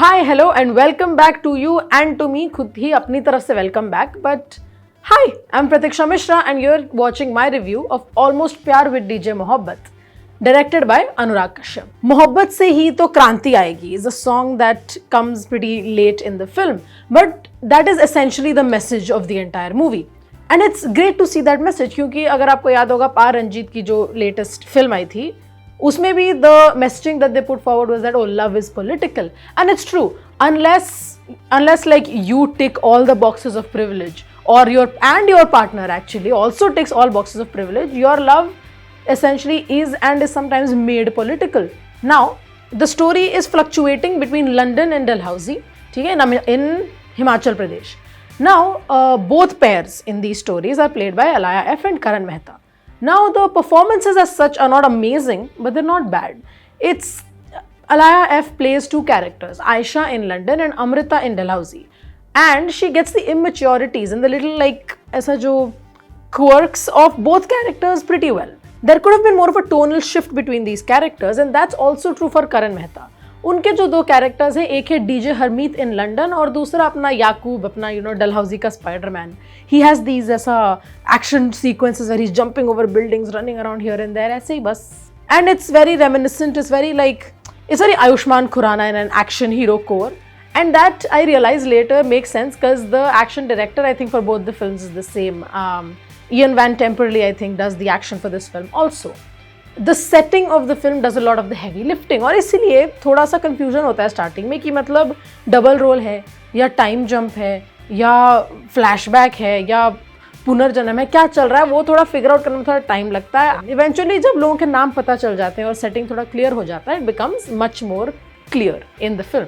Hi, hello, and welcome back to you and to me. खुद ही अपनी तरफ से welcome back. But hi, I'm Pratiksha Mishra, and you're watching my review of Almost Pyaar with DJ Mohabbat, directed by Anurag Kashyap. मोहब्बत से ही तो क्रांति आएगी is a song that comes pretty late in the film, but that is essentially the message of the entire movie. And it's great to see that message क्योंकि अगर आपको याद होगा पार रंजीत की जो latest film आई थी उसमें भी the messaging that they put forward was that oh love is political, and it's true unless like you tick all the boxes of privilege or your partner actually also ticks all boxes of privilege, your love essentially is and is sometimes made political. Now the story is fluctuating between London and Dalhousie, in Himachal Pradesh. Now both pairs in these stories are played by Alaya F and Karan Mehta. Now the performances as such are not amazing, but they're not bad. It's Alaya F plays two characters, Aisha in London and Amrita in Dalhousie, and she gets the immaturities and the little like aisa jo quirks of both characters pretty well. There could have been more of a tonal shift between these characters, and that's also true for Karan Mehta. उनके जो दो characters हैं, एक है DJ Harmeet in London और दूसरा अपना याकूब, अपना डलहौजी का स्पाइडरमैन. ही हैज़ दीज ऐसा action sequences where he is jumping over buildings, running around here and there, ऐसे ही बस. And it's very reminiscent, it's very Ayushmann Khurrana in an action hero core. And that I realized later makes sense because the action director I think for both the films is the same. Ian Van Temperley I think does the action for this film also. The setting of the film does a lot of the heavy lifting और इसीलिए थोड़ा सा confusion होता है starting में कि मतलब double role है या टाइम जंप है या फ्लैशबैक है या पुनर्जन्म है, क्या चल रहा है वो थोड़ा फिगर आउट करने में थोड़ा टाइम लगता है. इवेंचुअली जब लोगों के नाम पता चल जाते हैं और सेटिंग थोड़ा क्लियर हो जाता है, it becomes much more clear in the film.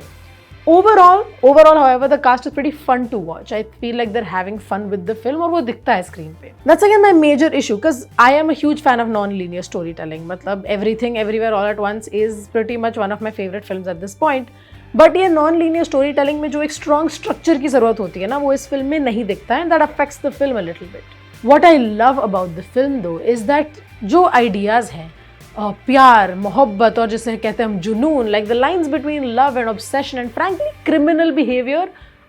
Overall, however, the cast is pretty fun to watch. I feel like they're having fun with the film और वो दिखता है screen पे. That's again my major issue because I am a huge fan of non-linear storytelling. मतलब everything, everywhere, all at once is pretty much one of my favorite films at this point. But ये non-linear storytelling में जो एक strong structure की ज़रूरत होती है ना, वो इस film में नहीं दिखता है, and that affects the film a little bit. What I love about the film though is that जो ideas हैं, प्यार, मोहब्बत और जिसे कहते हैं हम जुनून, like the lines between love and obsession and frankly criminal behavior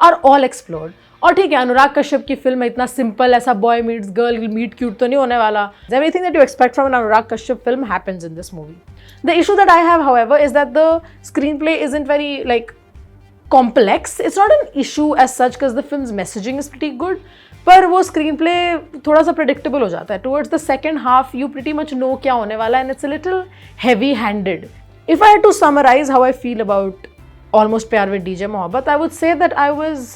are all explored. और ठीक है, अनुराग कश्यप की फिल्म है, इतना सिंपल ऐसा boy meets girl meet cute तो नहीं होने वाला. Everything that you expect from an Anurag Kashyap film happens in this movie. The issue that I have, however, is that the screenplay isn't very like complex. It's not an issue as such because the film's messaging is pretty good. पर वो screen play थोड़ा सा predictable हो जाता है. Towards the second half you pretty much know क्या होने वाला and it's a little heavy handed. If I had to summarise how I feel about almost Pyaar with DJ Mohabbat, I would say that I was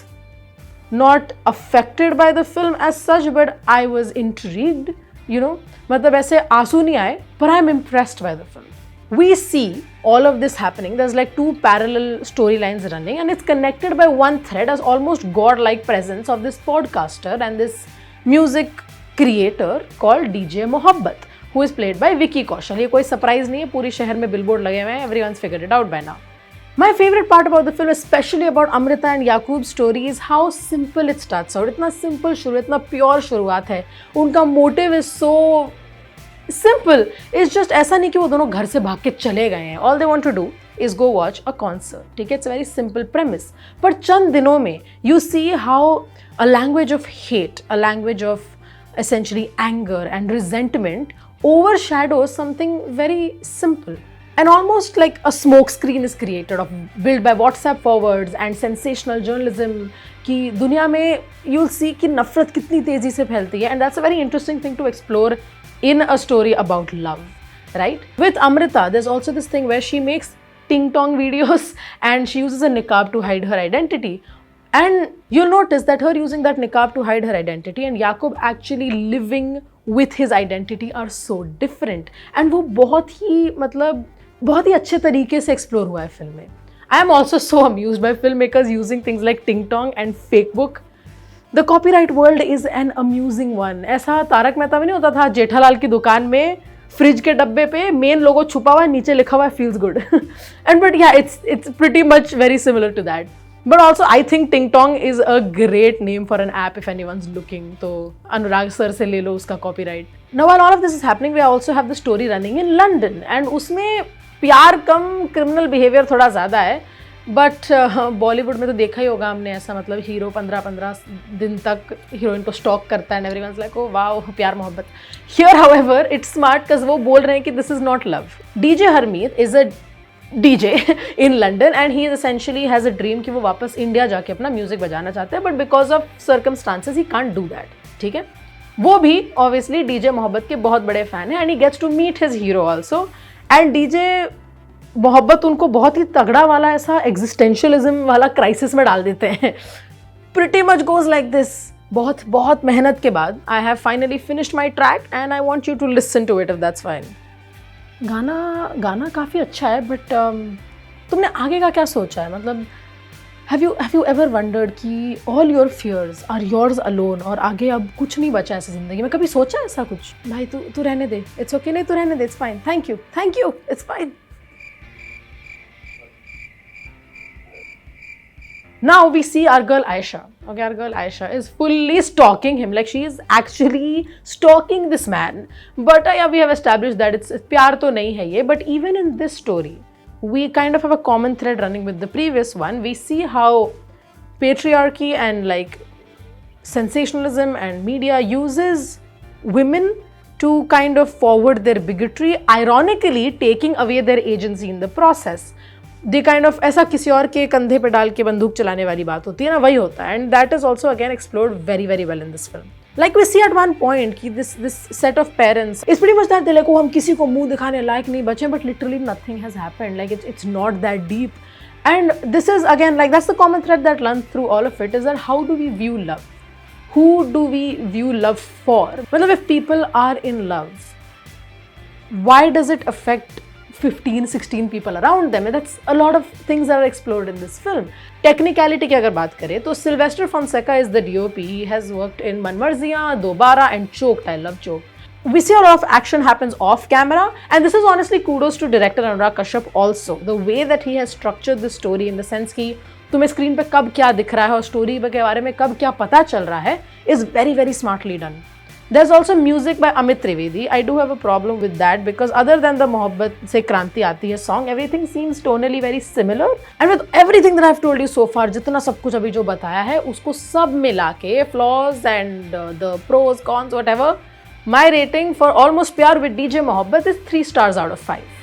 not affected by the film as such, but I was intrigued. मतलब ऐसे आंसू नहीं आए, पर I am impressed by the film. We see all of this happening. There's like two parallel storylines running and it's connected by one thread as almost god-like presence of this podcaster and this music creator called DJ Mohabbat, who is played by Vicky Kaushal. ये कोई surprise नहीं है, पूरी शहर में billboard लगे हुए हैं, everyone's figured it out by now. My favorite part about the film, especially about Amrita and Yaqub's story, is how simple it starts out. इतना simple शुरू, इतना pure शुरुआत है. उनका motive is so simple. It's just ऐसा नहीं कि वो दोनों घर से भाग के चले गए हैं. All they want to do is go watch a concert. ठीक है, इट्स वेरी सिंपल प्रेमिस, पर चंद दिनों में you see how a language of hate, a language of essentially anger and resentment overshadows something very simple, and almost like a smoke screen is created of built by WhatsApp forwards and sensational journalism कि दुनिया में you'll see कि नफरत कितनी तेजी से फैलती है, and that's a very interesting thing to explore in a story about love, right? With Amrita, there's also this thing where she makes ting-tong videos and she uses a niqab to hide her identity. And you'll notice that her using that niqab to hide her identity and Yaqub actually living with his identity are so different. And वो बहुत ही अच्छे तरीके से explore हुआ है film में. I am also so amused by filmmakers using things like ting-tong and fake book. The copyright world is an amusing one. ऐसा तारक मेहता में नहीं होता था, जेठालाल की दुकान में फ्रिज के डब्बे पे मेन लोगो छुपा हुआ है, नीचे लिखा हुआ है feels good. And but yeah, it's pretty much very similar to that. But also I think Ting Tong is a great name for an app if anyone's looking. तो अनुराग सर से ले लो उसका copyright. Now while all of this is happening, we also have the story running in London and उसमें प्यार कम criminal behavior थोड़ा ज़्यादा है. But Bollywood में तो देखा ही होगा हमने ऐसा, मतलब हीरो 15-15 दिन तक हीरोइन को स्टॉक करता है, एवरीवनस लाइक ओ वाओ प्यार मोहब्बत. Here however it's smart because वो बोल रहे हैं कि this is not love. DJ Harmeet is a DJ in London and he essentially has a dream कि वो वापस इंडिया जाके अपना म्यूजिक बजाना चाहते हैं, but because of circumstances he can't do that. ठीक है, वो भी ऑब्वियसली डीजे मोहब्बत के बहुत बड़े फैन हैं and he gets to meet his hero also. And DJ Mohabbat उनको बहुत ही तगड़ा वाला ऐसा एग्जिस्टेंशियलिज्म वाला क्राइसिस में डाल देते हैं. Pretty much goes like this. बहुत बहुत मेहनत के बाद I have finally finished my track and I want you to listen to it if that's fine. गाना काफ़ी अच्छा है, बट तुमने आगे का क्या सोचा है? मतलब हैव यू एवर वंडर्ड कि all your fears are yours alone और आगे अब कुछ नहीं बचा ऐसी ज़िंदगी में? कभी सोचा ऐसा कुछ? भाई तू रहने दे, इट्स ओके. नहीं, तू रहने दे, it's fine. Thank you, it's fine. Now we see our girl Aisha. Okay, our girl Aisha is fully stalking him. Like she is actually stalking this man. But yeah, we have established that it's प्यार तो नहीं है ये. But even in this story, we kind of have a common thread running with the previous one. We see how patriarchy and like sensationalism and media uses women to kind of forward their bigotry, ironically taking away their agency in the process. The kind of ऐसा किसी और के कंधे पे डाल के बंदूक चलाने वाली बात होती है ना, वही होता है. And that is also again explored very very well in this film. Like we see at one point कि this set of parents is pretty much that they like, हम किसी को मुंह दिखाने लायक नहीं बचे, but literally nothing has happened. Like it's not that deep. And this is again like that's the common thread that run through all of it, is that how do we view love? Who do we view love for? मतलब if people are in love, why does it affect 15-16 people around them? And that's a lot of things that are explored in this film. Technicality की अगर बात करें तो Sylvester Fonseca is the DOP. He has worked in Manmarziyan, Dobara and Choked. I love Choked. We see a lot of action happens off camera, and this is honestly kudos to director Anurag Kashyap also. The way that he has structured the story in the sense कि तुम्हें screen पे कब क्या दिख रहा है और story के बारे में कब क्या पता चल रहा है is very very smartly done. There's also music by Amit Trivedi. I do have a problem with that because other than the Mohabbat se Kranti Aati Hai song, everything seems tonally very similar. And with everything that I've told you so far, जितना सब कुछ अभी जो बताया है, उसको सब मिला के flaws and the pros, cons, whatever, my rating for Almost Pyaar with DJ Mohabbat is 3 stars out of 5.